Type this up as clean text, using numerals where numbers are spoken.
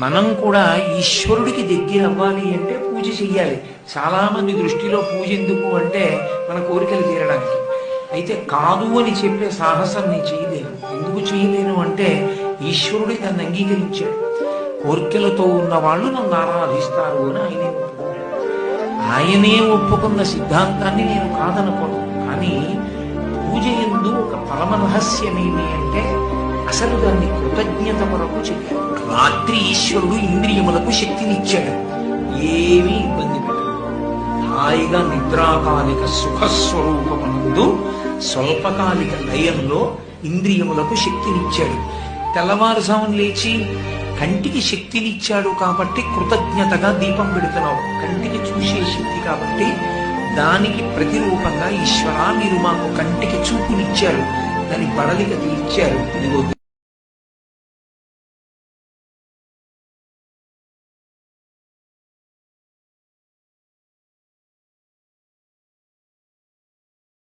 మనం కూడా ఈశ్వరుడికి దగ్గర అవ్వాలి అంటే పూజ చెయ్యాలి. చాలా మంది దృష్టిలో పూజ ఎందుకు అంటే మన కోరికలు తీరడానికి. అయితే కాదు అని చెప్పే సాహసం నేను చేయలేను. ఎందుకు చేయలేను అంటే ఈశ్వరుడి దాన్ని అంగీకరించాడు. కోరికలతో ఉన్న వాళ్ళు నన్ను ఆరాధిస్తారు అని ఆయనే ఒప్పుకున్నాడు. ఆయనే ఒప్పుకున్న సిద్ధాంతాన్ని నేను కాదనుకోను. కానీ పూజ ఎందు ఒక పరమ రహస్యమేమి అంటే అసలు దాన్ని కృతజ్ఞత కొరకు చెయ్యాలి. రాత్రి ఈశ్వరుడు ఇంద్రియములకు శక్తినిచ్చాడు. ఏమీ ఇబ్బంది పెట్టదు. హాయిగా నిద్రాకాలిక సుఖస్వరూపమునందు స్వల్పకాలిక లయంలో ఇంద్రియములకు శక్తినిచ్చాడు. తెల్లవారుజామున లేచి కంటికి శక్తినిచ్చాడు కాబట్టి కృతజ్ఞతగా దీపం పెడుతున్నావు. కంటికి చూసే శక్తి కాబట్టి దానికి ప్రతిరూపంగా ఈశ్వరా మీరు మాకు కంటికి చూపునిచ్చారు, దాని బడలిక తీర్చారు. ఇదిగో